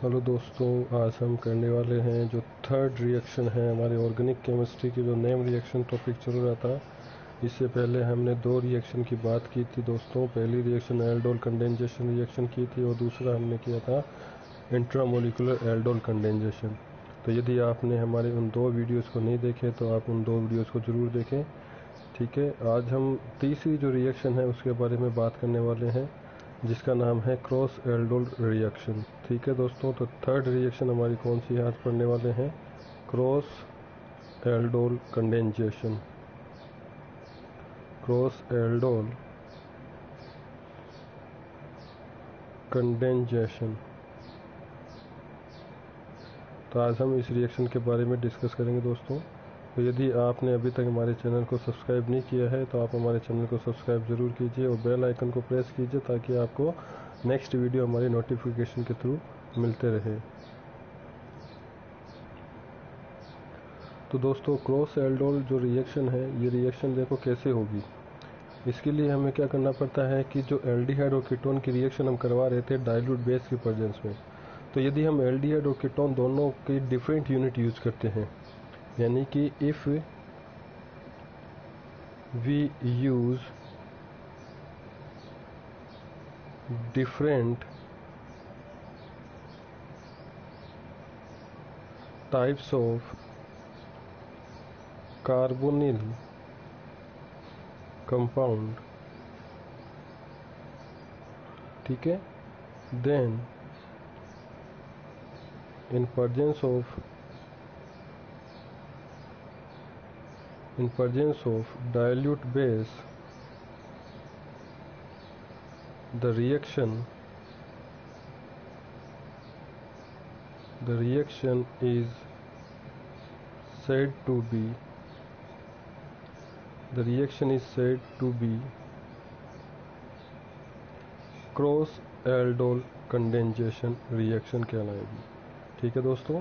Hello दोस्तों, आज हम करने वाले हैं जो थर्ड रिएक्शन है हमारे ऑर्गेनिक केमिस्ट्री की, जो नेम रिएक्शन टॉपिक चल रहा था। इससे पहले हमने दो रिएक्शन की बात की थी दोस्तों। पहली रिएक्शन एल्डोल कंडेंसेशन रिएक्शन की थी और दूसरा हमने किया था इंट्रामोलिकुलर एल्डोल कंडेंसेशन। तो यदि आपने हमारे उन दो वीडियोस को नहीं देखे तो आप उन दो वीडियोस को ज़रूर देखें। ठीक है, आज हम तीसरी जो रिएक्शन है उसके बारे में बात करने वाले हैं, जिसका नाम है क्रॉस एल्डोल रिएक्शन। ठीक है दोस्तों, तो थर्ड रिएक्शन हमारी कौन सी है आज पढ़ने वाले हैं? Cross aldol condensation. Cross aldol condensation. तो आज हम इस रिएक्शन के बारे में डिस्कस करेंगे दोस्तों। तो यदि आपने अभी तक हमारे चैनल को सब्सक्राइब नहीं किया है तो आप हमारे चैनल को सब्सक्राइब ज़रूर कीजिए और बेल आइकन को प्रेस कीजिए ताकि आपको नेक्स्ट वीडियो हमारी नोटिफिकेशन के थ्रू मिलते रहे। तो दोस्तों, क्रॉस एल्डोल जो रिएक्शन है, ये रिएक्शन देखो कैसे होगी। इसके लिए हमें क्या करना पड़ता है कि जो एल्डिहाइड और कीटोन की रिएक्शन हम करवा रहे थे डाइल्यूट बेस की प्रेजेंस में, तो यदि हम एल्डिहाइड और कीटोन दोनों की डिफरेंट यूनिट यूज़ करते हैं, यानी कि if we use different types of carbonyl compound, ठीक है, then in presence of dilute base, the reaction is said to be cross aldol condensation reaction कहलाएगी। ठीक है दोस्तों,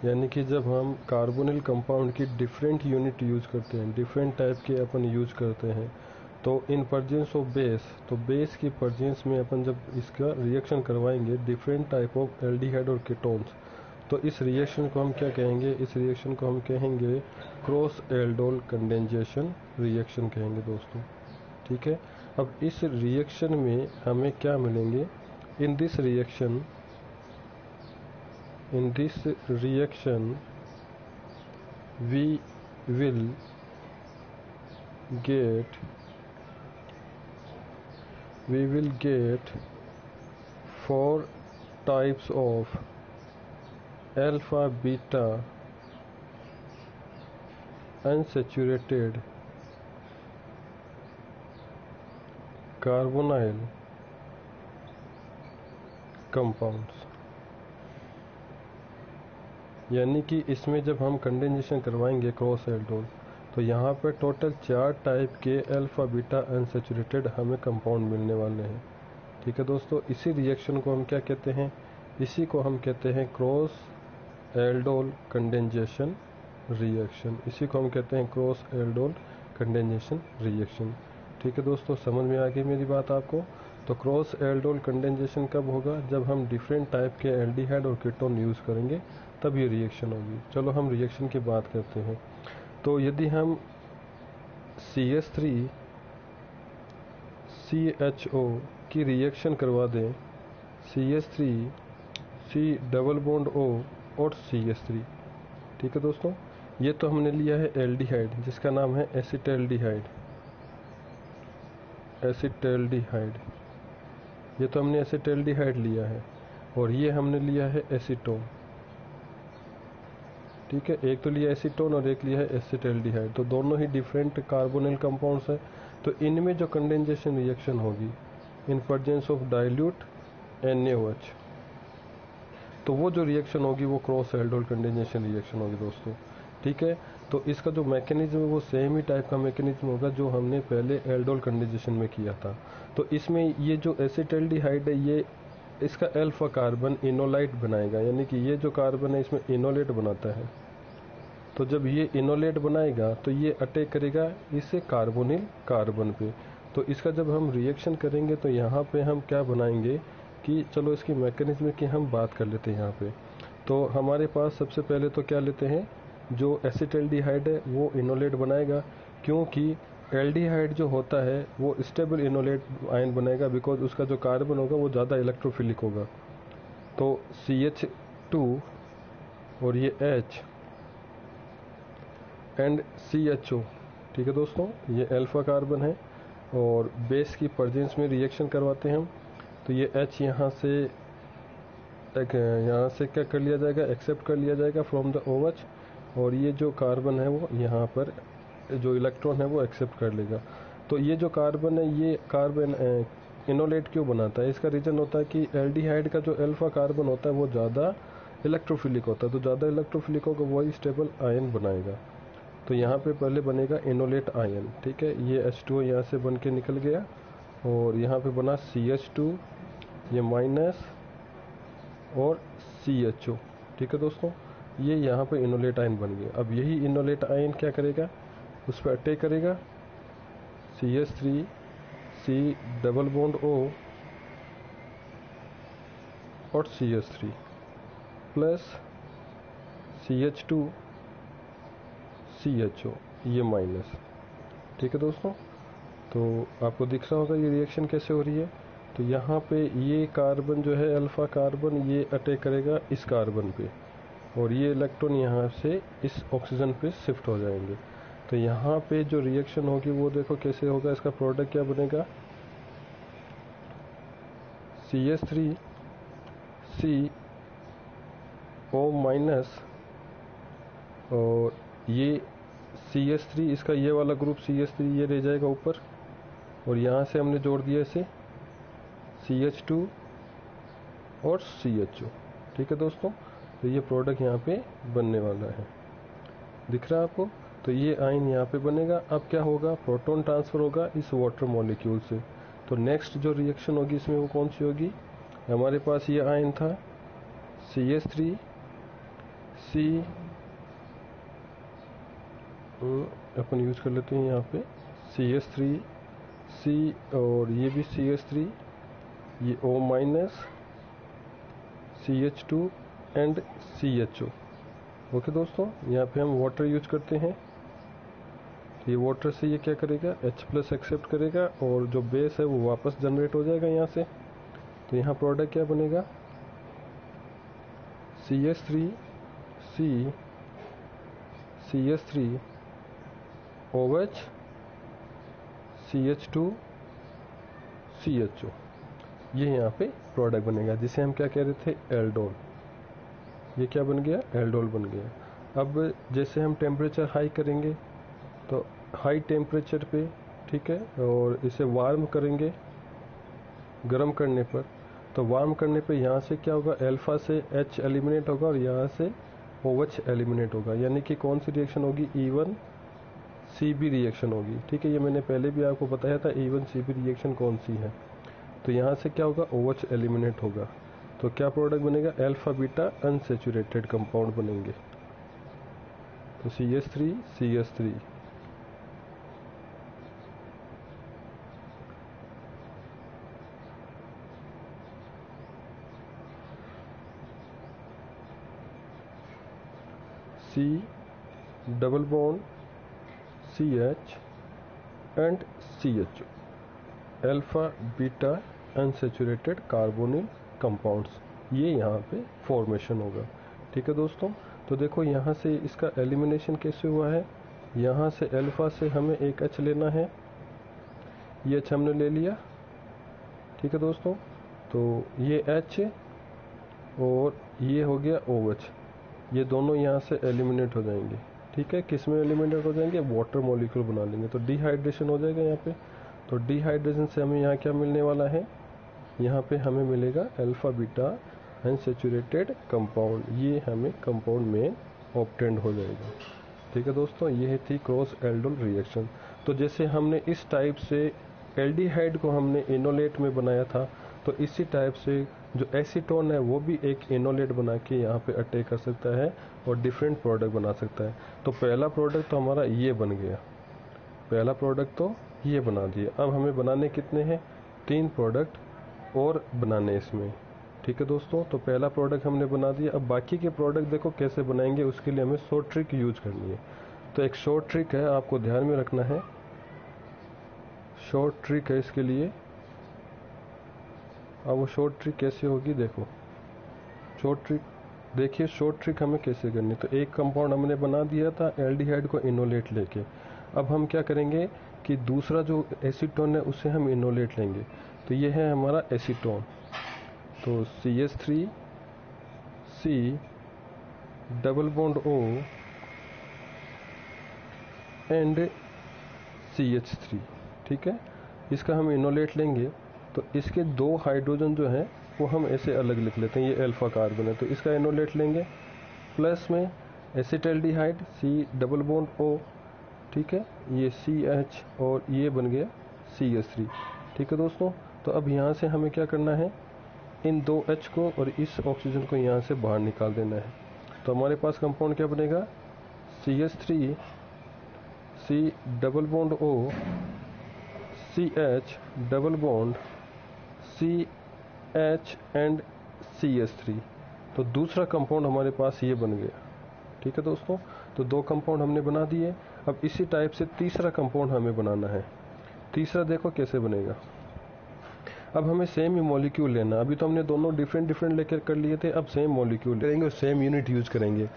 यानी कि जब हम कार्बोनिल कंपाउंड की डिफरेंट यूनिट यूज़ करते हैं, डिफरेंट टाइप के अपन यूज़ करते हैं, तो इन प्रेजेंस ऑफ बेस, तो बेस की प्रेजेंस में अपन जब इसका रिएक्शन करवाएंगे डिफरेंट टाइप ऑफ एल्डिहाइड और कीटोन्स, तो इस रिएक्शन को हम क्या कहेंगे? इस रिएक्शन को हम कहेंगे क्रॉस एल्डोल कंडेंसेशन रिएक्शन कहेंगे दोस्तों। ठीक है, अब इस रिएक्शन में हमें क्या मिलेंगे? In this reaction we will get 4 types of alpha beta unsaturated carbonyl compounds। यानी कि इसमें जब हम कंडेंसेशन करवाएंगे क्रॉस एल्डोल, तो यहाँ पर टोटल 4 टाइप के अल्फा बीटा अनसेचुरेटेड हमें कंपाउंड मिलने वाले हैं। ठीक है दोस्तों, इसी रिएक्शन को हम क्या कहते हैं? इसी को हम कहते हैं क्रॉस एल्डोल कंडेंसेशन रिएक्शन। इसी को हम कहते हैं क्रॉस एल्डोल कंडेंसेशन रिएक्शन। ठीक है दोस्तों, समझ में आ गई मेरी बात आपको? तो क्रॉस एल्डोल कंडेंसेशन कब होगा? जब हम डिफरेंट टाइप के एल्डिहाइड और कीटोन यूज़ करेंगे, तब ये रिएक्शन होगी। चलो हम रिएक्शन की बात करते हैं। तो यदि हम CH3 CHO की रिएक्शन करवा दें, CH3 C double bond O और CH3, ठीक है दोस्तों, ये तो हमने लिया है एल्डिहाइड जिसका नाम है एसिटैल्डिहाइड। ये तो हमने एसिटैल्डिहाइड लिया है, और ये हमने लिया है एसीटोन। ठीक है, एक तो लिया एसीटोन और एक लिया है एसिटैल्डिहाइड, तो दोनों ही डिफरेंट कार्बोनिल कंपाउंड्स है। तो इनमें जो कंडेंसेशन रिएक्शन होगी in presence of dilute NaOH, तो वो जो रिएक्शन होगी वो क्रॉस एल्डोल कंडेंसेशन रिएक्शन होगी दोस्तों। ठीक है, तो इसका जो मैकेनिज्म है वो सेम ही टाइप का मैकेनिज्म होगा जो हमने पहले एल्डोल कंडेंसेशन में किया था। तो इसमें ये जो एसिटैल्डिहाइड है, ये इसका अल्फा कार्बन इनोलाइट बनाएगा, यानी कि ये जो कार्बन है इसमें इनोलेट बनाता है। तो जब ये इनोलेट बनाएगा तो ये अटैक करेगा इस कार्बोनिल कार्बन पे। तो इसका जब हम रिएक्शन करेंगे तो यहाँ पे हम क्या बनाएंगे इसकी, चलो इसकी मैकेनिज्म की हम बात कर लेते हैं यहाँ पे। तो हमारे पास सबसे पहले तो क्या लेते हैं, जो एसिटाल्डिहाइड है वो इनोलेट बनाएगा, क्योंकि एल्डिहाइड जो होता है वो स्टेबल इनोलेट आयन बनाएगा, बिकॉज उसका जो कार्बन होगा वो ज़्यादा इलेक्ट्रोफिलिक होगा। तो CH2 और ये H एंड CHO, ठीक है दोस्तों, ये अल्फा कार्बन है और बेस की प्रेजेंस में रिएक्शन करवाते हैं हम। तो ये H यहाँ से क्या कर लिया जाएगा, एक्सेप्ट कर लिया जाएगा फ्रॉम द OH, और ये जो कार्बन है वो यहाँ पर जो इलेक्ट्रॉन है वो एक्सेप्ट कर लेगा। तो ये जो कार्बन है ये कार्बन इनोलेट क्यों बनाता है, इसका रीज़न होता है कि एल्डिहाइड का जो अल्फा कार्बन होता है वो ज़्यादा इलेक्ट्रोफिलिक होता है, तो ज़्यादा इलेक्ट्रोफिलिक होगा वही स्टेबल आयन बनाएगा। तो यहाँ पे पहले बनेगा इनोलेट आयन, ठीक है, ये H2O यहाँ से बन के निकल गया और यहाँ पे बना CH2, ये माइनस और CHO, ठीक है दोस्तों, ये यहाँ पे इनोलेट आयन बन गया। अब यही इनोलेट आयन क्या करेगा, उस पर अटैक करेगा, CH3 C double bond O और CH3 प्लस CH2 CHO, ये माइनस, ठीक है दोस्तों। तो आपको दिख रहा होगा ये रिएक्शन कैसे हो रही है। तो यहाँ पे ये कार्बन जो है अल्फा कार्बन ये अटैक करेगा इस कार्बन पे, और ये इलेक्ट्रॉन यहाँ से इस ऑक्सीजन पे शिफ्ट हो जाएंगे। तो यहाँ पे जो रिएक्शन होगी वो देखो कैसे होगा, इसका प्रोडक्ट क्या बनेगा, CH3 CO माइनस और ये CH3, इसका ये वाला ग्रुप CH3 ये रह जाएगा ऊपर, और यहाँ से हमने जोड़ दिया इसे CH2 और CHO, ठीक है दोस्तों। तो ये प्रोडक्ट यहाँ पे बनने वाला है, दिख रहा है आपको। तो ये आयन यहाँ पे बनेगा। अब क्या होगा, प्रोटॉन ट्रांसफ़र होगा इस वाटर मॉलिक्यूल से। तो नेक्स्ट जो रिएक्शन होगी इसमें वो कौन सी होगी, हमारे पास ये आयन था CH3 C, अपन यूज कर लेते हैं यहाँ पे CH3 C और ये भी CH3, ये O minus CH2 and CHO। Okay दोस्तों, यहाँ पे हम वाटर यूज करते हैं। ये वाटर से ये क्या करेगा, H प्लस एक्सेप्ट करेगा और जो बेस है वो वापस जनरेट हो जाएगा यहाँ से। तो यहाँ प्रोडक्ट क्या बनेगा, CH3 C CH3 OH CH2 CHO, ये यहाँ पे प्रोडक्ट बनेगा जिसे हम क्या कह रहे थे, एल्डोल। ये क्या बन गया, एल्डोल बन गया। अब जैसे हम टेम्परेचर हाई करेंगे तो हाई टेम्परेचर पे, ठीक है, और इसे वार्म करेंगे गर्म करने पर, तो वार्म करने पे यहाँ से क्या होगा, अल्फा से H एलिमिनेट होगा और यहाँ से OH एलिमिनेट होगा, यानी कि कौन सी रिएक्शन होगी, E1CB रिएक्शन होगी, ठीक है। ये मैंने पहले भी आपको बताया था E1CB रिएक्शन कौन सी है। तो यहाँ से क्या होगा, OH एलिमिनेट होगा, तो क्या प्रोडक्ट बनेगा, अल्फा बीटा अनसेचुरेटेड कंपाउंड बनेंगे। तो CH3 CH3 C double bond CH and CHO, alpha beta unsaturated carbonyl compounds, ये यहाँ पे फॉर्मेशन होगा, ठीक है दोस्तों। तो देखो यहाँ से इसका एलिमिनेशन कैसे हुआ है, यहाँ से अल्फा से हमें एक H लेना है, ये H हमने ले लिया, ठीक है दोस्तों। तो ये H और ये हो गया OH, ये दोनों यहाँ से एलिमिनेट हो जाएंगे, ठीक है। किस में एलिमिनेट हो जाएंगे, वाटर मॉलिक्यूल बना लेंगे, तो डिहाइड्रेशन हो जाएगा यहाँ पे। तो डिहाइड्रेशन से हमें यहाँ क्या मिलने वाला है, यहाँ पे हमें मिलेगा अल्फा बीटा अनसेचुरेटेड कंपाउंड, ये हमें कंपाउंड में ऑब्टेंड हो जाएगा, ठीक है दोस्तों। ये थी क्रॉस एल्डोल रिएक्शन। तो जैसे हमने इस टाइप से एल्डिहाइड को हमने इनोलेट में बनाया था, तो इसी टाइप से जो एसीटोन है वो भी एक इनोलेट बना के यहाँ पे अटैक कर सकता है और डिफरेंट प्रोडक्ट बना सकता है। तो पहला प्रोडक्ट तो हमारा ये बन गया, पहला प्रोडक्ट तो ये बना दिया। अब हमें बनाने कितने हैं, 3 प्रोडक्ट और बनाने इसमें। ठीक है दोस्तों, तो पहला प्रोडक्ट हमने बना दिया। अब बाकी के प्रोडक्ट देखो कैसे बनाएंगे, उसके लिए हमें शॉर्ट ट्रिक यूज करनी है। तो एक शॉर्ट ट्रिक है, आपको ध्यान में रखना है। शॉर्ट ट्रिक है इसके लिए। अब वो शॉर्ट ट्रिक कैसे होगी देखो। शॉर्ट ट्रिक देखिए, शॉर्ट ट्रिक हमें कैसे करनी। तो एक कंपाउंड हमने बना दिया था एल्डिहाइड को इनोलेट लेके। अब हम क्या करेंगे कि दूसरा जो एसीटोन है उसे हम इनोलेट लेंगे। तो ये है हमारा एसीटोन। तो CH3 C double bond O and CH3। ठीक है, इसका हम इनोलेट लेंगे। तो इसके 2 हाइड्रोजन जो हैं वो हम ऐसे अलग लिख लेते हैं, ये अल्फा कार्बन है। तो इसका इनोलेट लेंगे, प्लस में acetaldehyde C double bond O। ठीक है, ये CH और ये बन गया CH3। ठीक है दोस्तों, तो अब यहाँ से हमें क्या करना है, इन 2 H को और इस ऑक्सीजन को यहाँ से बाहर निकाल देना है। तो हमारे पास कंपाउंड क्या बनेगा, CH3 C double bond O CH double bond CH and CH3। तो दूसरा कंपाउंड हमारे पास ये बन गया। ठीक है दोस्तों, तो 2 कंपाउंड हमने बना दिए। अब इसी टाइप से तीसरा कंपाउंड हमें बनाना है। तीसरा देखो कैसे बनेगा। अब हमें सेम ही मॉलिक्यूल लेना। अभी तो हमने दोनों डिफरेंट लेकर कर लिए थे, अब सेम मॉलिक्यूल लेंगे और सेम यूनिट यूज करेंगे।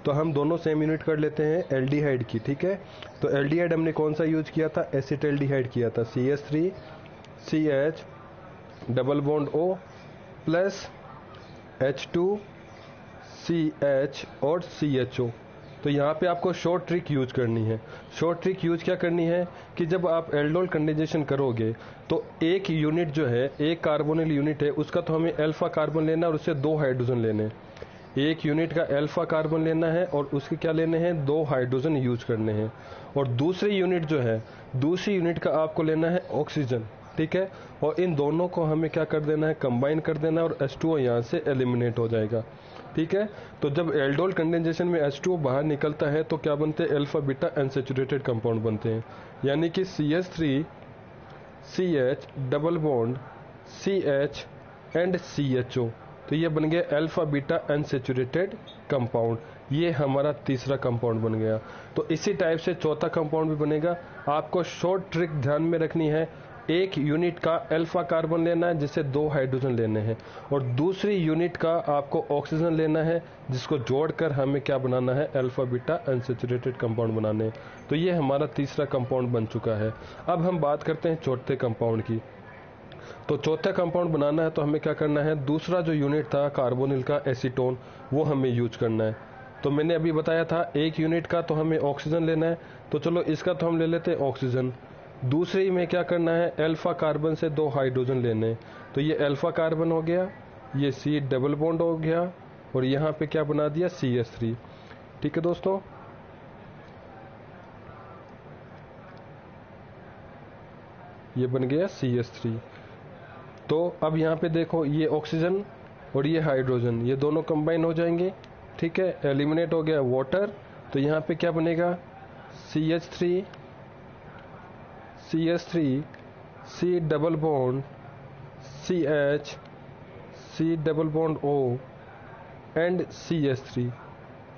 तो हम दोनों सेम यूनिट कर लेते हैं एल्डिहाइड की। ठीक है, तो एल्डिहाइड हमने कौन सा यूज किया था, एसिटल्डिहाइड किया था। CH3 CH double bond O plus H2 CH और CHO। तो यहाँ पे आपको शॉर्ट ट्रिक यूज करनी है। शॉर्ट ट्रिक यूज क्या करनी है कि जब आप एल्डोल कंडेंसेशन करोगे तो एक यूनिट जो है, एक कार्बोनिल यूनिट है, उसका तो हमें अल्फा कार्बन लेना है और उससे 2 हाइड्रोजन लेने। एक यूनिट का अल्फा कार्बन लेना है और उसके क्या लेने हैं, 2 हाइड्रोजन यूज करने हैं। और दूसरी यूनिट जो है, दूसरी यूनिट का आपको लेना है ऑक्सीजन। ठीक है, और इन दोनों को हमें क्या कर देना है, कंबाइन कर देना है और H2O यहाँ से एलिमिनेट हो जाएगा। ठीक है, तो जब एल्डोल कंडेंसेशन में H2O बाहर निकलता है तो क्या बनते हैं, अल्फा बीटा अनसैचुरेटेड कंपाउंड बनते हैं। यानी कि CH3 CH double bond CH and CHO। तो ये बन गया अल्फा बीटा अनसैचुरेटेड कंपाउंड। ये हमारा तीसरा कंपाउंड बन गया। तो इसी टाइप से चौथा कंपाउंड भी बनेगा। आपको शॉर्ट ट्रिक ध्यान में रखनी है, एक यूनिट का अल्फा कार्बन लेना है जिससे 2 हाइड्रोजन लेने हैं और दूसरी यूनिट का आपको ऑक्सीजन लेना है जिसको जोड़कर हमें क्या बनाना है, अल्फा बीटा अनसैचुरेटेड कंपाउंड बनाने। तो ये हमारा तीसरा कंपाउंड बन चुका है। अब हम बात करते हैं चौथे कंपाउंड की। तो चौथा कंपाउंड बनाना है तो हमें क्या करना है, दूसरा जो यूनिट था कार्बोनिल का एसीटोन, वो हमें यूज करना है। तो मैंने अभी बताया था एक यूनिट का तो हमें ऑक्सीजन लेना है। तो चलो इसका तो हम ले लेते हैं ऑक्सीजन। दूसरी में क्या करना है, अल्फा कार्बन से 2 हाइड्रोजन लेने। तो ये अल्फा कार्बन हो गया, ये C डबल बॉन्ड हो गया और यहाँ पे क्या बना दिया, CH3। ठीक है दोस्तों, ये बन गया CH3। तो अब यहाँ पे देखो, ये ऑक्सीजन और ये हाइड्रोजन, ये दोनों कंबाइन हो जाएंगे। ठीक है, एलिमिनेट हो गया वाटर। तो यहाँ पे क्या बनेगा, CH3 C double bond CH C double bond O and CH3।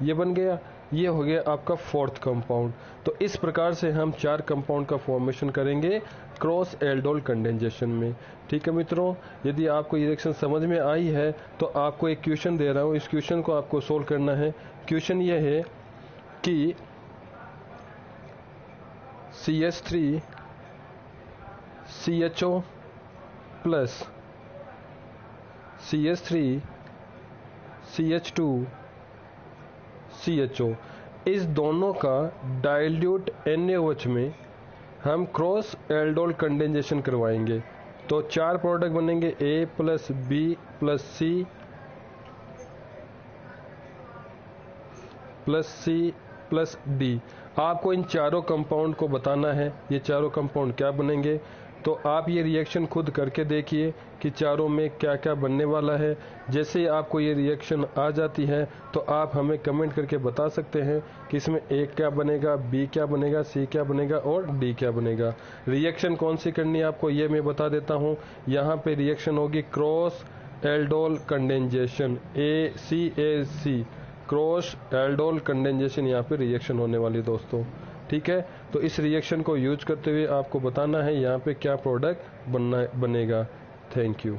ये बन गया। ये हो गया आपका फोर्थ कंपाउंड। तो इस प्रकार से हम 4 कंपाउंड का फॉर्मेशन करेंगे क्रॉस एल्डोल कंडेंसेशन में। ठीक है मित्रों, यदि आपको ये रिएक्शन समझ में आई है तो आपको एक क्वेश्चन दे रहा हूँ, इस क्वेश्चन को आपको सोल्व करना है। क्वेश्चन ये है कि CH3 CHO plus CH3 CH2 CHO, इस दोनों का डाइल्यूट NaOH में हम क्रॉस एल्डोल कंडेंसेशन करवाएंगे। तो 4 प्रोडक्ट बनेंगे, A plus B plus C plus C plus D। आपको इन चारों कंपाउंड को बताना है, ये चारों कंपाउंड क्या बनेंगे। तो आप ये रिएक्शन खुद करके देखिए कि चारों में क्या क्या बनने वाला है। जैसे ही आपको ये रिएक्शन आ जाती है तो आप हमें कमेंट करके बता सकते हैं कि इसमें ए क्या बनेगा, बी क्या बनेगा, सी क्या बनेगा और डी क्या बनेगा। रिएक्शन कौन सी करनी है आपको ये मैं बता देता हूँ। यहाँ पे रिएक्शन होगी cross aldol condensation, ACAC, cross aldol condensation यहाँ पे रिएक्शन होने वाली दोस्तों। ठीक है, तो इस रिएक्शन को यूज करते हुए आपको बताना है यहाँ पे क्या प्रोडक्ट बनेगा। Thank you.